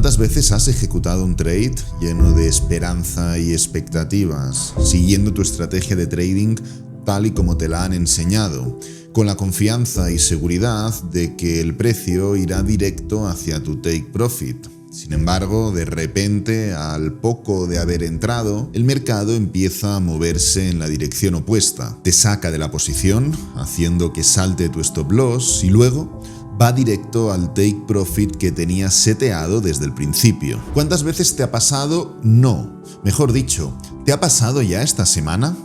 ¿Cuántas veces has ejecutado un trade lleno de esperanza y expectativas, siguiendo tu estrategia de trading tal y como te la han enseñado, con la confianza y seguridad de que el precio irá directo hacia tu take profit? Sin embargo, de repente, al poco de haber entrado, el mercado empieza a moverse en la dirección opuesta. Te saca de la posición, haciendo que salte tu stop loss y luego va directo al take profit que tenías seteado desde el principio. ¿Cuántas veces te ha pasado? No. Mejor dicho, ¿te ha pasado ya esta semana?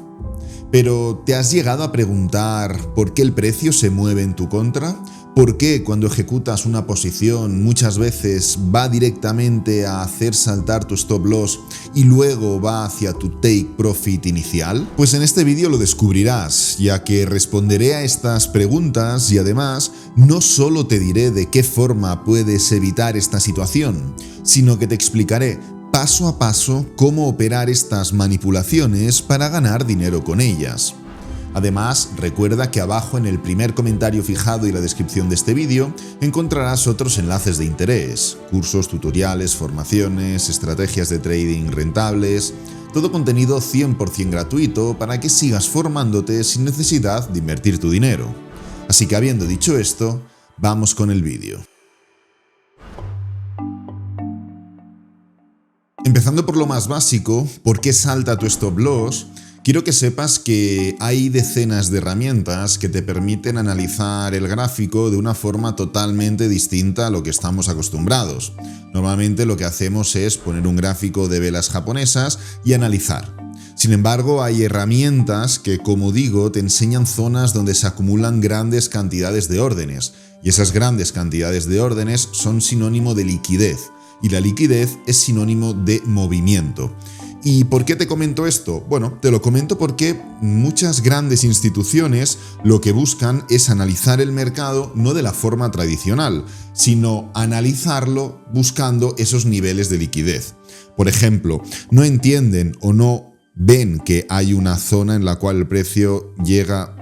Pero ¿te has llegado a preguntar por qué el precio se mueve en tu contra? ¿Por qué cuando ejecutas una posición muchas veces va directamente a hacer saltar tu stop loss y luego va hacia tu take profit inicial? Pues en este vídeo lo descubrirás, ya que responderé a estas preguntas y además no solo te diré de qué forma puedes evitar esta situación, sino que te explicaré paso a paso cómo operar estas manipulaciones para ganar dinero con ellas. Además, recuerda que abajo en el primer comentario fijado y la descripción de este vídeo encontrarás otros enlaces de interés, cursos, tutoriales, formaciones, estrategias de trading rentables, todo contenido 100% gratuito para que sigas formándote sin necesidad de invertir tu dinero. Así que habiendo dicho esto, vamos con el vídeo. Empezando por lo más básico, ¿por qué salta tu stop loss? Quiero que sepas que hay decenas de herramientas que te permiten analizar el gráfico de una forma totalmente distinta a lo que estamos acostumbrados. Normalmente lo que hacemos es poner un gráfico de velas japonesas y analizar. Sin embargo, hay herramientas que, como digo, te enseñan zonas donde se acumulan grandes cantidades de órdenes, y esas grandes cantidades de órdenes son sinónimo de liquidez, y la liquidez es sinónimo de movimiento. ¿Y por qué te comento esto? Bueno, te lo comento porque muchas grandes instituciones lo que buscan es analizar el mercado no de la forma tradicional, sino analizarlo buscando esos niveles de liquidez. Por ejemplo, no entienden o no ven que hay una zona en la cual el precio llega,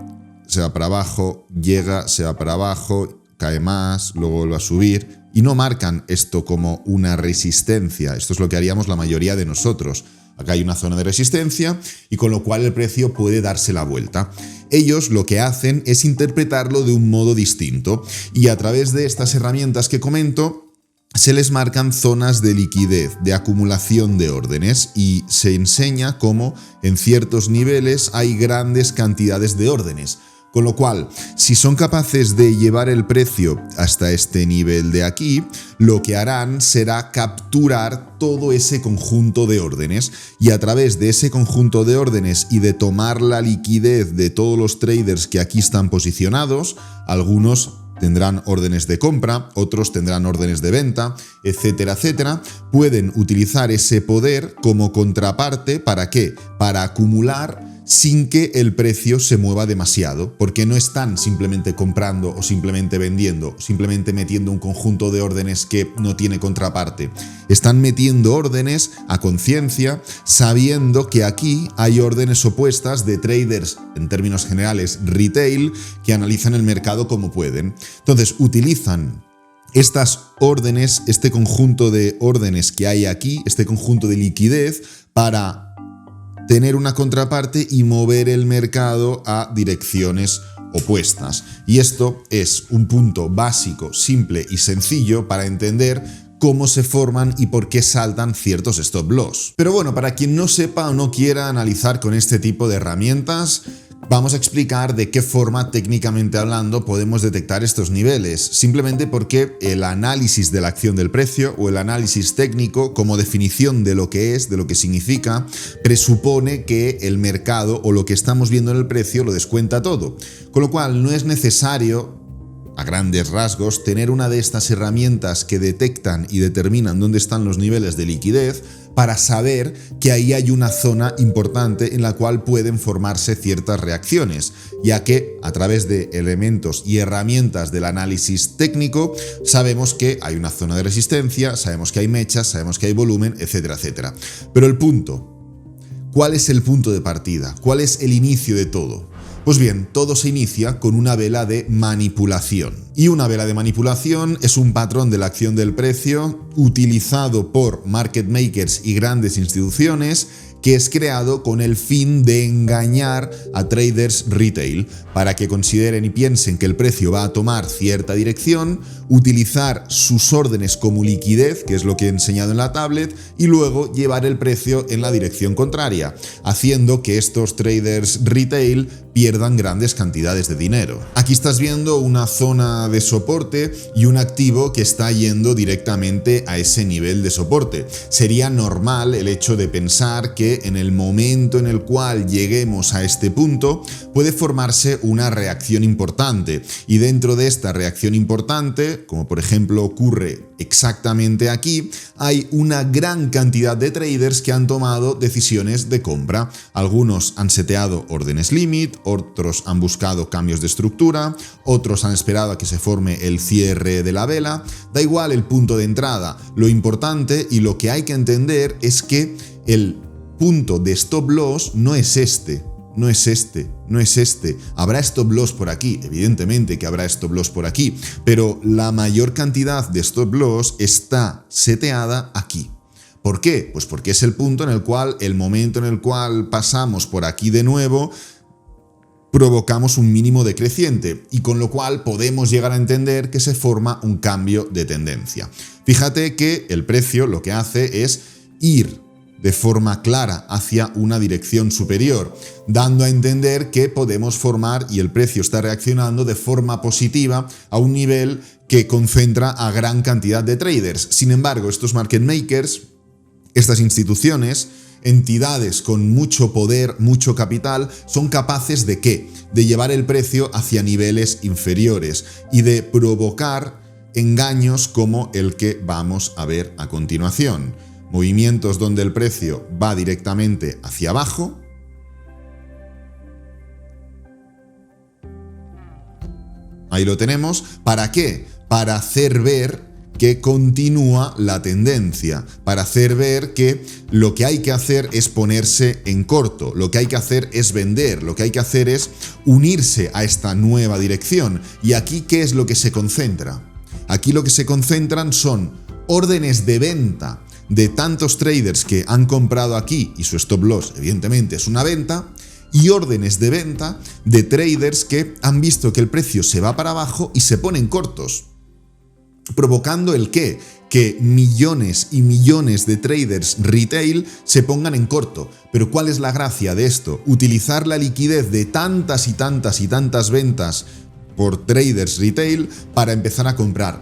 se va para abajo, llega, se va para abajo, cae más, luego vuelve a subir, y no marcan esto como una resistencia. Esto es lo que haríamos la mayoría de nosotros. Acá hay una zona de resistencia y con lo cual el precio puede darse la vuelta. Ellos lo que hacen es interpretarlo de un modo distinto y a través de estas herramientas que comento se les marcan zonas de liquidez, de acumulación de órdenes y se enseña cómo en ciertos niveles hay grandes cantidades de órdenes. Con lo cual, si son capaces de llevar el precio hasta este nivel de aquí, lo que harán será capturar todo ese conjunto de órdenes y a través de ese conjunto de órdenes y de tomar la liquidez de todos los traders que aquí están posicionados, algunos tendrán órdenes de compra, otros tendrán órdenes de venta, etcétera, etcétera, pueden utilizar ese poder como contraparte, ¿para qué? Para acumular sin que el precio se mueva demasiado, porque no están simplemente comprando o simplemente vendiendo, simplemente metiendo un conjunto de órdenes que no tiene contraparte. Están metiendo órdenes a conciencia, sabiendo que aquí hay órdenes opuestas de traders, en términos generales retail, que analizan el mercado como pueden. Entonces utilizan estas órdenes, este conjunto de órdenes que hay aquí, este conjunto de liquidez, para tener una contraparte y mover el mercado a direcciones opuestas. Y esto es un punto básico, simple y sencillo para entender cómo se forman y por qué saltan ciertos stop loss. Pero bueno, para quien no sepa o no quiera analizar con este tipo de herramientas, vamos a explicar de qué forma, técnicamente hablando, podemos detectar estos niveles, simplemente porque el análisis de la acción del precio o el análisis técnico, como definición de lo que es, de lo que significa, presupone que el mercado o lo que estamos viendo en el precio lo descuenta todo, con lo cual no es necesario, a grandes rasgos, tener una de estas herramientas que detectan y determinan dónde están los niveles de liquidez para saber que ahí hay una zona importante en la cual pueden formarse ciertas reacciones, ya que a través de elementos y herramientas del análisis técnico sabemos que hay una zona de resistencia, sabemos que hay mechas, sabemos que hay volumen, etcétera, etcétera. Pero el punto, ¿cuál es el punto de partida? ¿Cuál es el inicio de todo? Pues bien, todo se inicia con una vela de manipulación. Y una vela de manipulación es un patrón de la acción del precio utilizado por market makers y grandes instituciones que es creado con el fin de engañar a traders retail para que consideren y piensen que el precio va a tomar cierta dirección, utilizar sus órdenes como liquidez, que es lo que he enseñado en la tablet, y luego llevar el precio en la dirección contraria, haciendo que estos traders retail pierdan grandes cantidades de dinero. Aquí estás viendo una zona de soporte y un activo que está yendo directamente a ese nivel de soporte. Sería normal el hecho de pensar que en el momento en el cual lleguemos a este punto puede formarse una reacción importante, y dentro de esta reacción importante, como por ejemplo ocurre exactamente aquí, hay una gran cantidad de traders que han tomado decisiones de compra. Algunos han seteado órdenes limit, otros han buscado cambios de estructura, otros han esperado a que se forme el cierre de la vela. Da igual el punto de entrada, lo importante y lo que hay que entender es que el punto de stop loss no es este. No es este. Habrá stop loss por aquí, evidentemente que habrá stop loss por aquí, pero la mayor cantidad de stop loss está seteada aquí. ¿Por qué? Pues porque es el punto en el cual, el momento en el cual pasamos por aquí de nuevo, provocamos un mínimo decreciente, y con lo cual podemos llegar a entender que se forma un cambio de tendencia. Fíjate que el precio lo que hace es ir de forma clara hacia una dirección superior, dando a entender que podemos formar, y el precio está reaccionando de forma positiva a un nivel que concentra a gran cantidad de traders. Sin embargo, estos market makers, estas instituciones, entidades con mucho poder, mucho capital, son capaces ¿de qué? De llevar el precio hacia niveles inferiores y de provocar engaños como el que vamos a ver a continuación. Movimientos donde el precio va directamente hacia abajo. Ahí lo tenemos. ¿Para qué? Para hacer ver que continúa la tendencia, para hacer ver que lo que hay que hacer es ponerse en corto, lo que hay que hacer es vender, lo que hay que hacer es unirse a esta nueva dirección. ¿Y aquí qué es lo que se concentra? Aquí lo que se concentran son órdenes de venta de tantos traders que han comprado aquí, y su stop loss evidentemente es una venta, y órdenes de venta de traders que han visto que el precio se va para abajo y se ponen cortos, provocando ¿el qué? Que millones y millones de traders retail se pongan en corto. Pero ¿cuál es la gracia de esto? Utilizar la liquidez de tantas y tantas y tantas ventas por traders retail para empezar a comprar,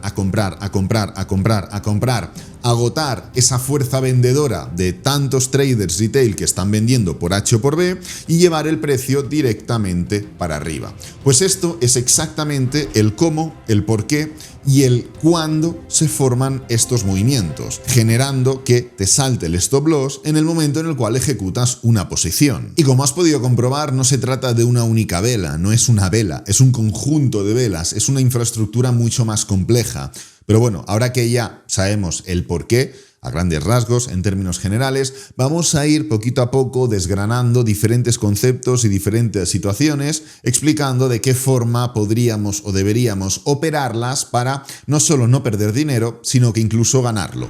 agotar esa fuerza vendedora de tantos traders retail que están vendiendo por H o por B y llevar el precio directamente para arriba. Pues esto es exactamente el cómo, el por qué y el cuándo se forman estos movimientos, generando que te salte el stop loss en el momento en el cual ejecutas una posición. Y como has podido comprobar, no se trata de una única vela, no es una vela, es un conjunto de velas, es una infraestructura mucho más compleja. Pero bueno, ahora que ya sabemos el por qué, a grandes rasgos, en términos generales, vamos a ir poquito a poco desgranando diferentes conceptos y diferentes situaciones, explicando de qué forma podríamos o deberíamos operarlas para no solo no perder dinero, sino que incluso ganarlo.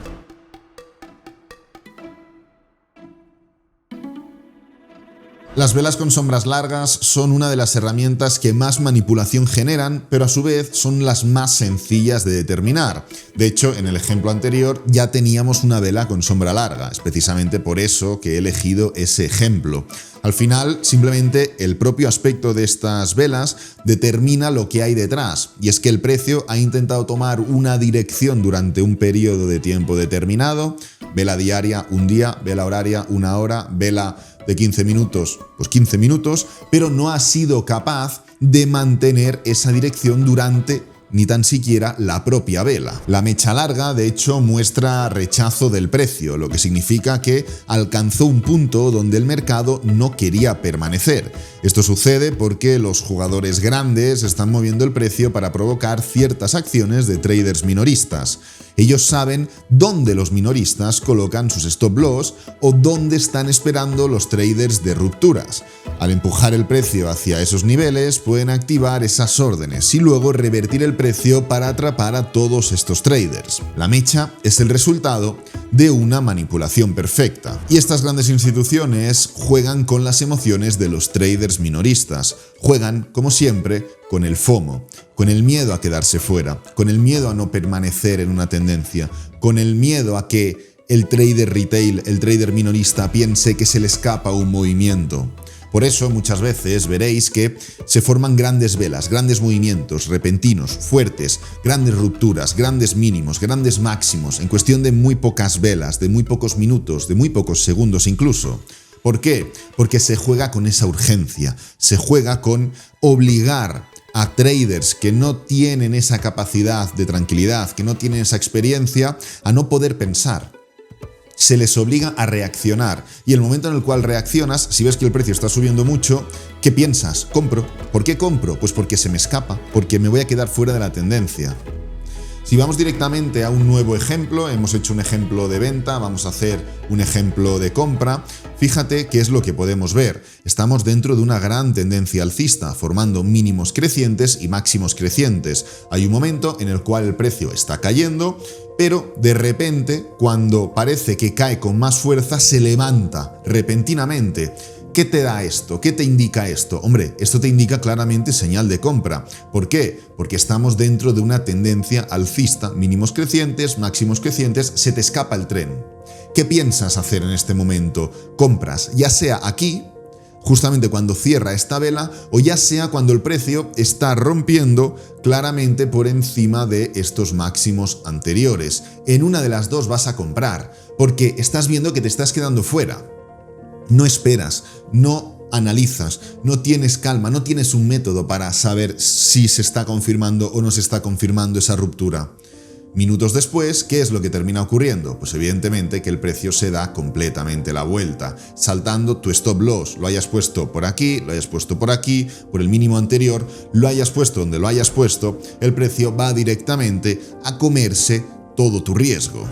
Las velas con sombras largas son una de las herramientas que más manipulación generan, pero a su vez son las más sencillas de determinar. De hecho, en el ejemplo anterior ya teníamos una vela con sombra larga, es precisamente por eso que he elegido ese ejemplo. Al final, simplemente el propio aspecto de estas velas determina lo que hay detrás, y es que el precio ha intentado tomar una dirección durante un periodo de tiempo determinado, vela diaria un día, vela horaria una hora, vela de 15 minutos, pues 15 minutos, pero no ha sido capaz de mantener esa dirección durante ni tan siquiera la propia vela. La mecha larga, de hecho, muestra rechazo del precio, lo que significa que alcanzó un punto donde el mercado no quería permanecer. Esto sucede porque los jugadores grandes están moviendo el precio para provocar ciertas acciones de traders minoristas. Ellos saben dónde los minoristas colocan sus stop loss o dónde están esperando los traders de rupturas. Al empujar el precio hacia esos niveles, pueden activar esas órdenes y luego revertir el precio para atrapar a todos estos traders. La mecha es el resultado de una manipulación perfecta. Y estas grandes instituciones juegan con las emociones de los traders minoristas. Juegan, como siempre, con el FOMO, con el miedo a quedarse fuera, con el miedo a no permanecer en una tendencia, con el miedo a que el trader retail, el trader minorista, piense que se le escapa un movimiento. Por eso muchas veces veréis que se forman grandes velas, grandes movimientos repentinos, fuertes, grandes rupturas, grandes mínimos, grandes máximos, en cuestión de muy pocas velas, de muy pocos minutos, de muy pocos segundos incluso. ¿Por qué? Porque se juega con esa urgencia, se juega con obligar a traders que no tienen esa capacidad de tranquilidad, que no tienen esa experiencia, a no poder pensar. Se les obliga a reaccionar y el momento en el cual reaccionas, si ves que el precio está subiendo mucho, ¿qué piensas? Compro. ¿Por qué compro? Pues porque se me escapa, porque me voy a quedar fuera de la tendencia. Si vamos directamente a un nuevo ejemplo, hemos hecho un ejemplo de venta, vamos a hacer un ejemplo de compra. Fíjate qué es lo que podemos ver. Estamos dentro de una gran tendencia alcista, formando mínimos crecientes y máximos crecientes. Hay un momento en el cual el precio está cayendo, pero de repente, cuando parece que cae con más fuerza, se levanta repentinamente. ¿Qué te da esto? ¿Qué te indica esto? Hombre, esto te indica claramente señal de compra. ¿Por qué? Porque estamos dentro de una tendencia alcista, mínimos crecientes, máximos crecientes, se te escapa el tren. ¿Qué piensas hacer en este momento? Compras, ya sea aquí, justamente cuando cierra esta vela, o ya sea cuando el precio está rompiendo claramente por encima de estos máximos anteriores. En una de las dos vas a comprar, porque estás viendo que te estás quedando fuera. No esperas, no analizas, no tienes calma, no tienes un método para saber si se está confirmando o no se está confirmando esa ruptura. Minutos después, ¿qué es lo que termina ocurriendo? Pues evidentemente que el precio se da completamente la vuelta, saltando tu stop loss. Lo hayas puesto por aquí, lo hayas puesto por aquí, por el mínimo anterior, lo hayas puesto donde lo hayas puesto, el precio va directamente a comerse todo tu riesgo.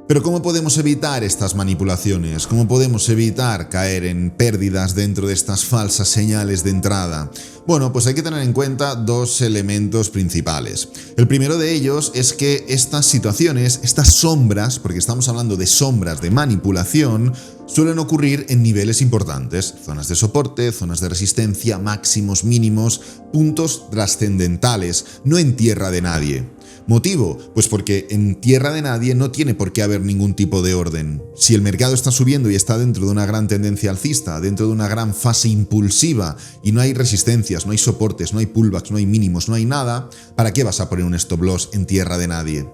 Pero ¿cómo podemos evitar estas manipulaciones? ¿Cómo podemos evitar caer en pérdidas dentro de estas falsas señales de entrada? Bueno, pues hay que tener en cuenta dos elementos principales. El primero de ellos es que estas situaciones, estas sombras, porque estamos hablando de sombras de manipulación, suelen ocurrir en niveles importantes, zonas de soporte, zonas de resistencia, máximos, mínimos, puntos trascendentales, no en tierra de nadie. ¿Motivo? Pues porque en tierra de nadie no tiene por qué haber ningún tipo de orden. Si el mercado está subiendo y está dentro de una gran tendencia alcista, dentro de una gran fase impulsiva y no hay resistencias, no hay soportes, no hay pullbacks, no hay mínimos, no hay nada, ¿para qué vas a poner un stop loss en tierra de nadie?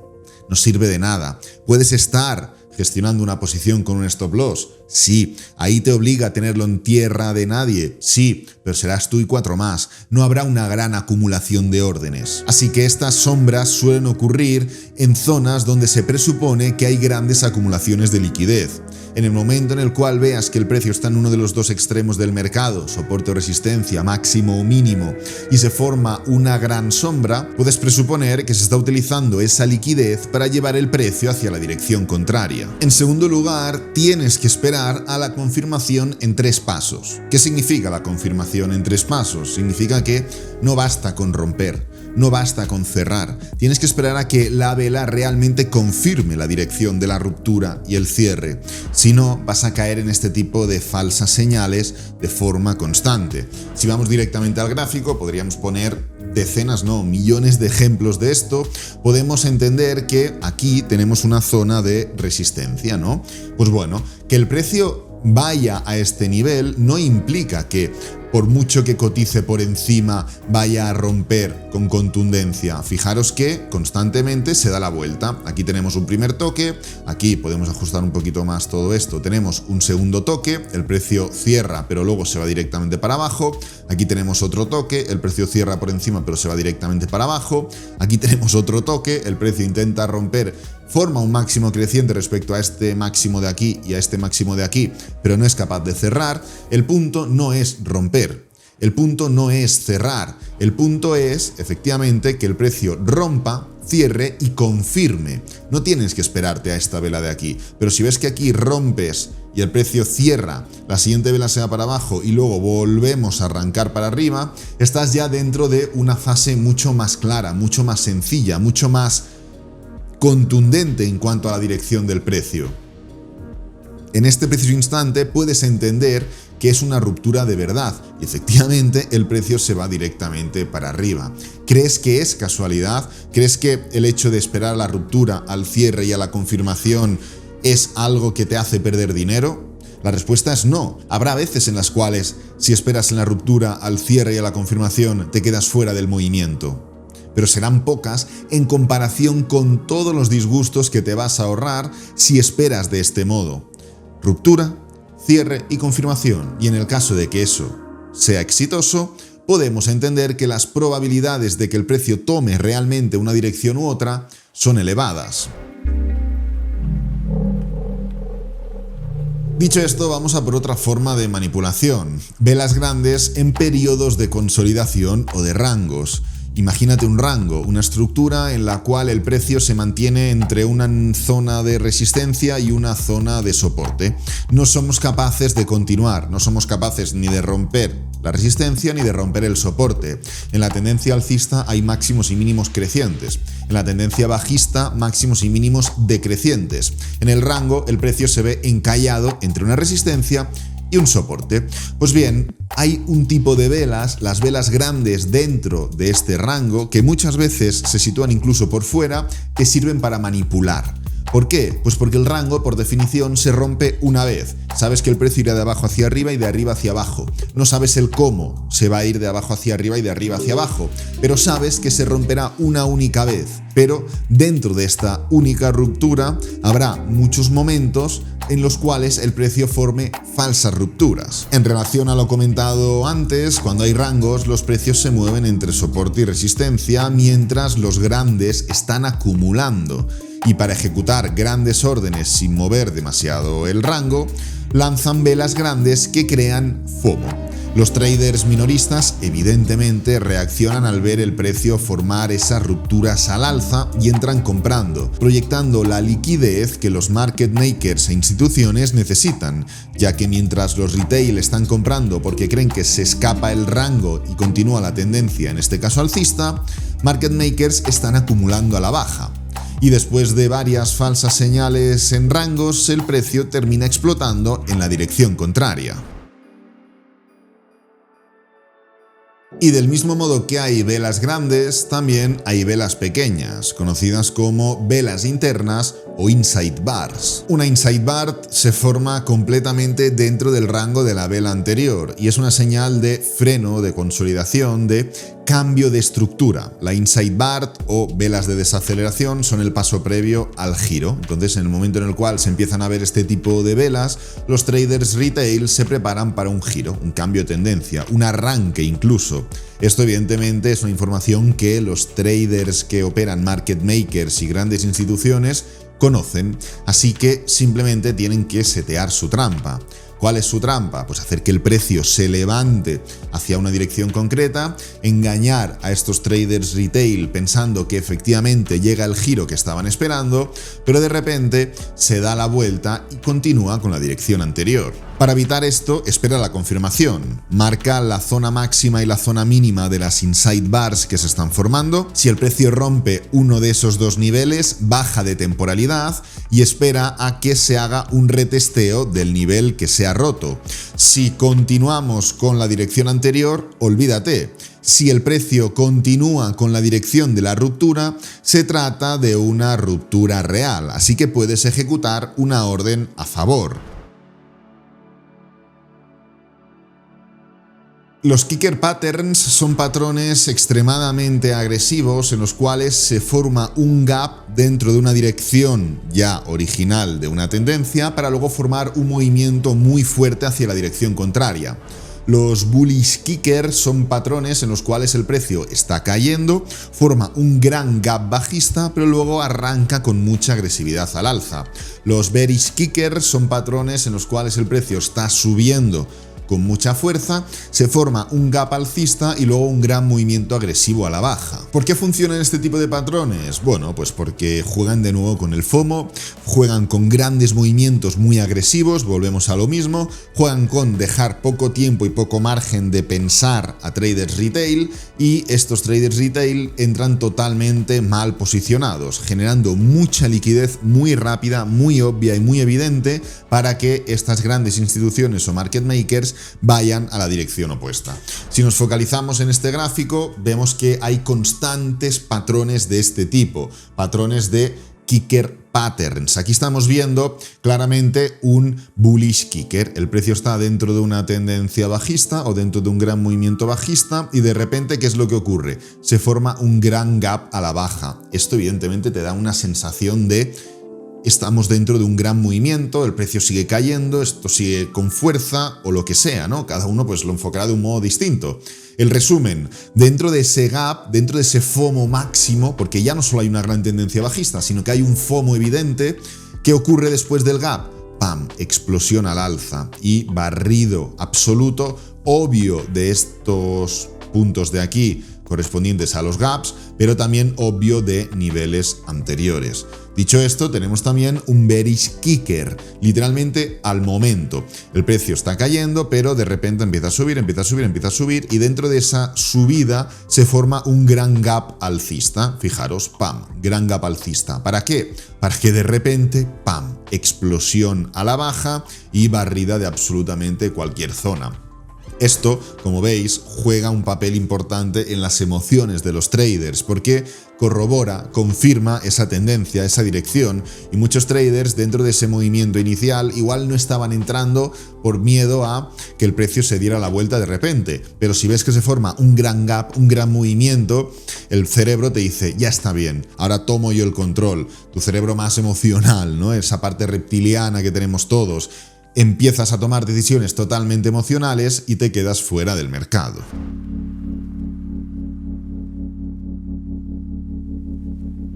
No sirve de nada. Puedes estar gestionando una posición con un stop loss, sí. Ahí te obliga a tenerlo en tierra de nadie, sí, pero serás tú y 4 más. No habrá una gran acumulación de órdenes. Así que estas sombras suelen ocurrir en zonas donde se presupone que hay grandes acumulaciones de liquidez. En el momento en el cual veas que el precio está en uno de los dos extremos del mercado, soporte o resistencia, máximo o mínimo, y se forma una gran sombra, puedes presuponer que se está utilizando esa liquidez para llevar el precio hacia la dirección contraria. En segundo lugar, tienes que esperar a la confirmación en 3 pasos. ¿Qué significa la confirmación en 3 pasos? Significa que no basta con romper. No basta con cerrar, tienes que esperar a que la vela realmente confirme la dirección de la ruptura y el cierre. Si no, vas a caer en este tipo de falsas señales de forma constante. Si vamos directamente al gráfico, podríamos poner decenas, no, millones de ejemplos de esto. Podemos entender que aquí tenemos una zona de resistencia, ¿no? Pues bueno, que el precio vaya a este nivel no implica que por mucho que cotice por encima vaya a romper con contundencia. Fijaros que constantemente se da la vuelta. Aquí tenemos un primer toque, aquí podemos ajustar un poquito más todo esto. Tenemos un segundo toque, el precio cierra pero luego se va directamente para abajo. Aquí tenemos otro toque, el precio cierra por encima pero se va directamente para abajo. Aquí tenemos otro toque, el precio intenta romper, forma un máximo creciente respecto a este máximo de aquí y a este máximo de aquí, pero no es capaz de cerrar. El punto no es romper. El punto no es cerrar, el punto es, efectivamente, que el precio rompa cierre y confirme. No tienes que esperarte a esta vela de aquí, pero si ves que aquí rompes y el precio cierra, la siguiente vela se va para abajo y luego volvemos a arrancar para arriba, estás ya dentro de una fase mucho más clara, mucho más sencilla, mucho más contundente en cuanto a la dirección del precio. En este preciso instante puedes entender que es una ruptura de verdad y efectivamente el precio se va directamente para arriba. ¿Crees que es casualidad? ¿Crees que el hecho de esperar a la ruptura, al cierre y a la confirmación es algo que te hace perder dinero? La respuesta es no. Habrá veces en las cuales, si esperas en la ruptura, al cierre y a la confirmación, te quedas fuera del movimiento. Pero serán pocas en comparación con todos los disgustos que te vas a ahorrar si esperas de este modo. Ruptura, cierre y confirmación. Y en el caso de que eso sea exitoso, podemos entender que las probabilidades de que el precio tome realmente una dirección u otra son elevadas. Dicho esto, vamos a por otra forma de manipulación. Velas grandes en periodos de consolidación o de rangos. Imagínate un rango, una estructura en la cual el precio se mantiene entre una zona de resistencia y una zona de soporte. No somos capaces de continuar, no somos capaces ni de romper la resistencia ni de romper el soporte. En la tendencia alcista hay máximos y mínimos crecientes. En la tendencia bajista, máximos y mínimos decrecientes. En el rango, el precio se ve encallado entre una resistencia y un soporte. Pues bien, hay un tipo de velas, las velas grandes dentro de este rango, que muchas veces se sitúan incluso por fuera, que sirven para manipular. ¿Por qué? Pues porque el rango, por definición, se rompe una vez. Sabes que el precio irá de abajo hacia arriba y de arriba hacia abajo. No sabes el cómo se va a ir de abajo hacia arriba y de arriba hacia abajo, pero sabes que se romperá una única vez. Pero dentro de esta única ruptura habrá muchos momentos en los cuales el precio forme falsas rupturas. En relación a lo comentado antes, cuando hay rangos, los precios se mueven entre soporte y resistencia, mientras los grandes están acumulando. Y para ejecutar grandes órdenes sin mover demasiado el rango, lanzan velas grandes que crean FOMO. Los traders minoristas evidentemente reaccionan al ver el precio formar esas rupturas al alza y entran comprando, proyectando la liquidez que los market makers e instituciones necesitan, ya que mientras los retail están comprando porque creen que se escapa el rango y continúa la tendencia, en este caso alcista, market makers están acumulando a la baja. Y después de varias falsas señales en rangos, el precio termina explotando en la dirección contraria. Y del mismo modo que hay velas grandes, también hay velas pequeñas, conocidas como velas internas o inside bars. Una inside bar se forma completamente dentro del rango de la vela anterior y es una señal de freno, de consolidación, de cambio de estructura. La inside bar o velas de desaceleración son el paso previo al giro. Entonces, en el momento en el cual se empiezan a ver este tipo de velas, los traders retail se preparan para un giro, un cambio de tendencia, un arranque incluso. Esto evidentemente es una información que los traders que operan market makers y grandes instituciones conocen, así que simplemente tienen que setear su trampa. ¿Cuál es su trampa? Pues hacer que el precio se levante hacia una dirección concreta, engañar a estos traders retail pensando que efectivamente llega el giro que estaban esperando, pero de repente se da la vuelta y continúa con la dirección anterior. Para evitar esto, espera la confirmación. Marca la zona máxima y la zona mínima de las inside bars que se están formando. Si el precio rompe uno de esos dos niveles, baja de temporalidad y espera a que se haga un retesteo del nivel que se ha roto. Si continuamos con la dirección anterior, olvídate. Si el precio continúa con la dirección de la ruptura, se trata de una ruptura real, así que puedes ejecutar una orden a favor. Los kicker patterns son patrones extremadamente agresivos en los cuales se forma un gap dentro de una dirección ya original de una tendencia para luego formar un movimiento muy fuerte hacia la dirección contraria. Los bullish kicker son patrones en los cuales el precio está cayendo, forma un gran gap bajista, pero luego arranca con mucha agresividad al alza. Los bearish kicker son patrones en los cuales el precio está subiendo con mucha fuerza, se forma un gap alcista y luego un gran movimiento agresivo a la baja. ¿Por qué funcionan este tipo de patrones? Bueno, pues porque juegan de nuevo con el FOMO, juegan con grandes movimientos muy agresivos, volvemos a lo mismo, juegan con dejar poco tiempo y poco margen de pensar a traders retail, y estos traders retail entran totalmente mal posicionados, generando mucha liquidez muy rápida, muy obvia y muy evidente para que estas grandes instituciones o market makers vayan a la dirección opuesta. Si nos focalizamos en este gráfico, vemos que hay constantes patrones de este tipo, patrones de kicker patterns. Aquí estamos viendo claramente un bullish kicker. El precio está dentro de una tendencia bajista o dentro de un gran movimiento bajista y de repente, ¿qué es lo que ocurre? Se forma un gran gap a la baja. Esto evidentemente te da una sensación de estamos dentro de un gran movimiento, el precio sigue cayendo, esto sigue con fuerza o lo que sea, ¿no? Cada uno pues lo enfocará de un modo distinto. El resumen, dentro de ese gap, dentro de ese FOMO máximo, porque ya no solo hay una gran tendencia bajista, sino que hay un FOMO evidente, ¿qué ocurre después del gap? ¡Pam! Explosión al alza y barrido absoluto, obvio de estos puntos de aquí correspondientes a los gaps, pero también obvio de niveles anteriores. Dicho esto, tenemos también un bearish kicker, literalmente al momento. El precio está cayendo, pero de repente empieza a subir, empieza a subir, empieza a subir, y dentro de esa subida se forma un gran gap alcista. Fijaros, ¡pam! Gran gap alcista. ¿Para qué? Para que de repente, ¡pam! Explosión a la baja y barrida de absolutamente cualquier zona. Esto, como veis, juega un papel importante en las emociones de los traders porque corrobora, confirma esa tendencia, esa dirección, y muchos traders dentro de ese movimiento inicial igual no estaban entrando por miedo a que el precio se diera la vuelta de repente, pero si ves que se forma un gran gap, un gran movimiento, el cerebro te dice, ya está bien, ahora tomo yo el control. Tu cerebro más emocional, ¿no? Esa parte reptiliana que tenemos todos. Empiezas a tomar decisiones totalmente emocionales y te quedas fuera del mercado.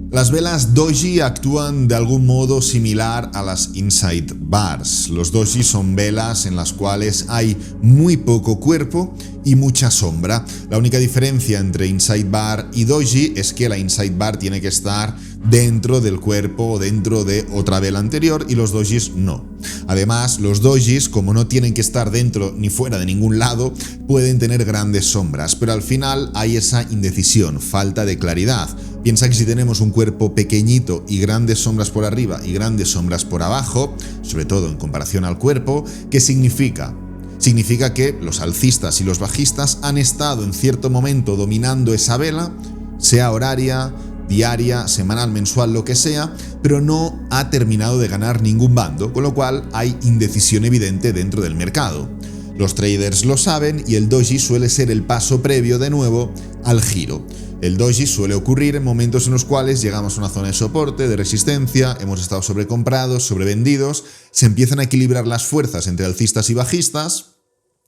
Las velas doji actúan de algún modo similar a las inside bars. Los doji son velas en las cuales hay muy poco cuerpo y mucha sombra. La única diferencia entre inside bar y doji es que la inside bar tiene que estar dentro del cuerpo o dentro de otra vela anterior y los dojis no. Además, los dojis, como no tienen que estar dentro ni fuera de ningún lado, pueden tener grandes sombras, pero al final hay esa indecisión, falta de claridad. Piensa que si tenemos un cuerpo pequeñito y grandes sombras por arriba y grandes sombras por abajo, sobre todo en comparación al cuerpo, ¿qué significa? Significa que los alcistas y los bajistas han estado en cierto momento dominando esa vela, sea horaria, diaria, semanal, mensual, lo que sea, pero no ha terminado de ganar ningún bando, con lo cual hay indecisión evidente dentro del mercado. Los traders lo saben y el doji suele ser el paso previo de nuevo al giro. El doji suele ocurrir en momentos en los cuales llegamos a una zona de soporte, de resistencia, hemos estado sobrecomprados, sobrevendidos, se empiezan a equilibrar las fuerzas entre alcistas y bajistas,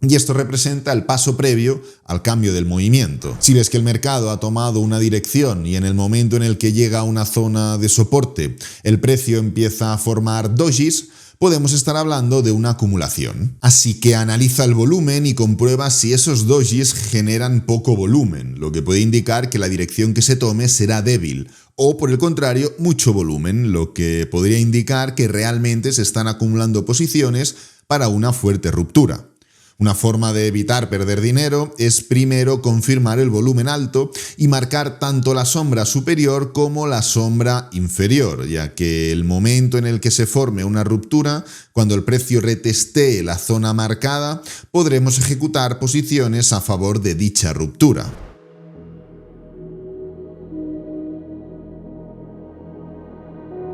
y esto representa el paso previo al cambio del movimiento. Si ves que el mercado ha tomado una dirección y en el momento en el que llega a una zona de soporte el precio empieza a formar dojis, podemos estar hablando de una acumulación. Así que analiza el volumen y comprueba si esos dojis generan poco volumen, lo que puede indicar que la dirección que se tome será débil, o por el contrario, mucho volumen, lo que podría indicar que realmente se están acumulando posiciones para una fuerte ruptura. Una forma de evitar perder dinero es primero confirmar el volumen alto y marcar tanto la sombra superior como la sombra inferior, ya que el momento en el que se forme una ruptura, cuando el precio retestee la zona marcada, podremos ejecutar posiciones a favor de dicha ruptura.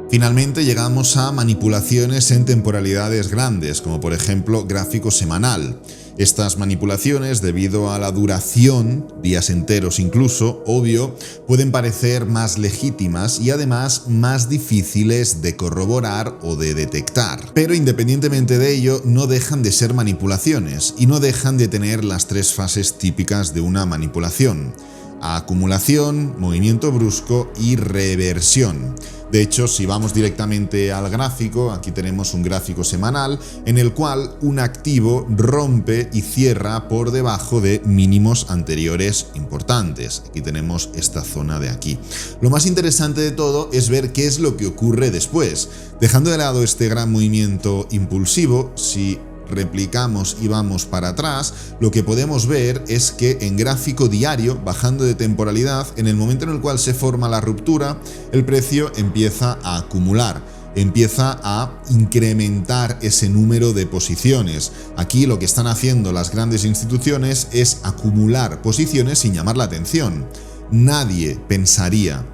Finalmente llegamos a manipulaciones en temporalidades grandes, como por ejemplo gráfico semanal. Estas manipulaciones, debido a la duración, días enteros incluso, obvio, pueden parecer más legítimas y además más difíciles de corroborar o de detectar. Pero independientemente de ello, no dejan de ser manipulaciones y no dejan de tener las tres fases típicas de una manipulación: acumulación, movimiento brusco y reversión. De hecho, si vamos directamente al gráfico, aquí tenemos un gráfico semanal en el cual un activo rompe y cierra por debajo de mínimos anteriores importantes. Aquí tenemos esta zona de aquí. Lo más interesante de todo es ver qué es lo que ocurre después. Dejando de lado este gran movimiento impulsivo, si replicamos y vamos para atrás, lo que podemos ver es que en gráfico diario, bajando de temporalidad, en el momento en el cual se forma la ruptura, el precio empieza a acumular, empieza a incrementar ese número de posiciones. Aquí lo que están haciendo las grandes instituciones es acumular posiciones sin llamar la atención. Nadie pensaría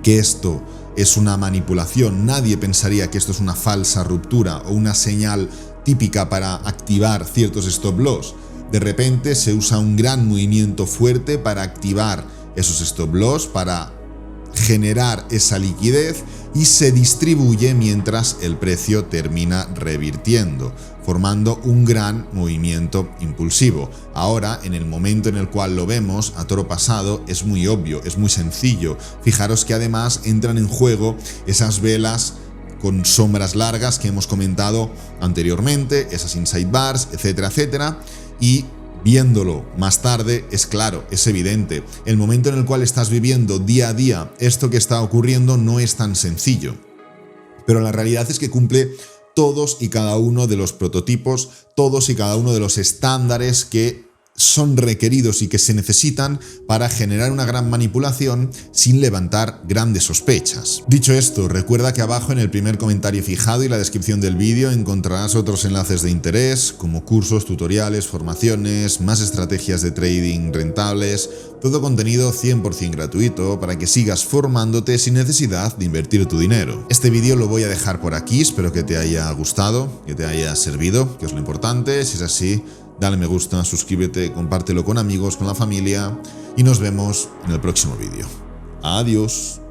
que esto es una manipulación, nadie pensaría que esto es una falsa ruptura o una señal típica para activar ciertos stop loss. De repente se usa un gran movimiento fuerte para activar esos stop loss, para generar esa liquidez y se distribuye mientras el precio termina revirtiendo, formando un gran movimiento impulsivo. Ahora, en el momento en el cual lo vemos a toro pasado, es muy obvio, es muy sencillo. Fijaros que además entran en juego esas velas con sombras largas que hemos comentado anteriormente, esas inside bars, etcétera, etcétera, y viéndolo más tarde es claro, es evidente. El momento en el cual estás viviendo día a día esto que está ocurriendo no es tan sencillo, pero la realidad es que cumple todos y cada uno de los prototipos, todos y cada uno de los estándares que son requeridos y que se necesitan para generar una gran manipulación sin levantar grandes sospechas. Dicho esto, recuerda que abajo en el primer comentario fijado y la descripción del vídeo encontrarás otros enlaces de interés como cursos, tutoriales, formaciones, más estrategias de trading rentables, todo contenido 100% gratuito para que sigas formándote sin necesidad de invertir tu dinero. Este vídeo lo voy a dejar por aquí, espero que te haya gustado, que te haya servido, que es lo importante. Si es así, dale me gusta, suscríbete, compártelo con amigos, con la familia y nos vemos en el próximo vídeo. Adiós.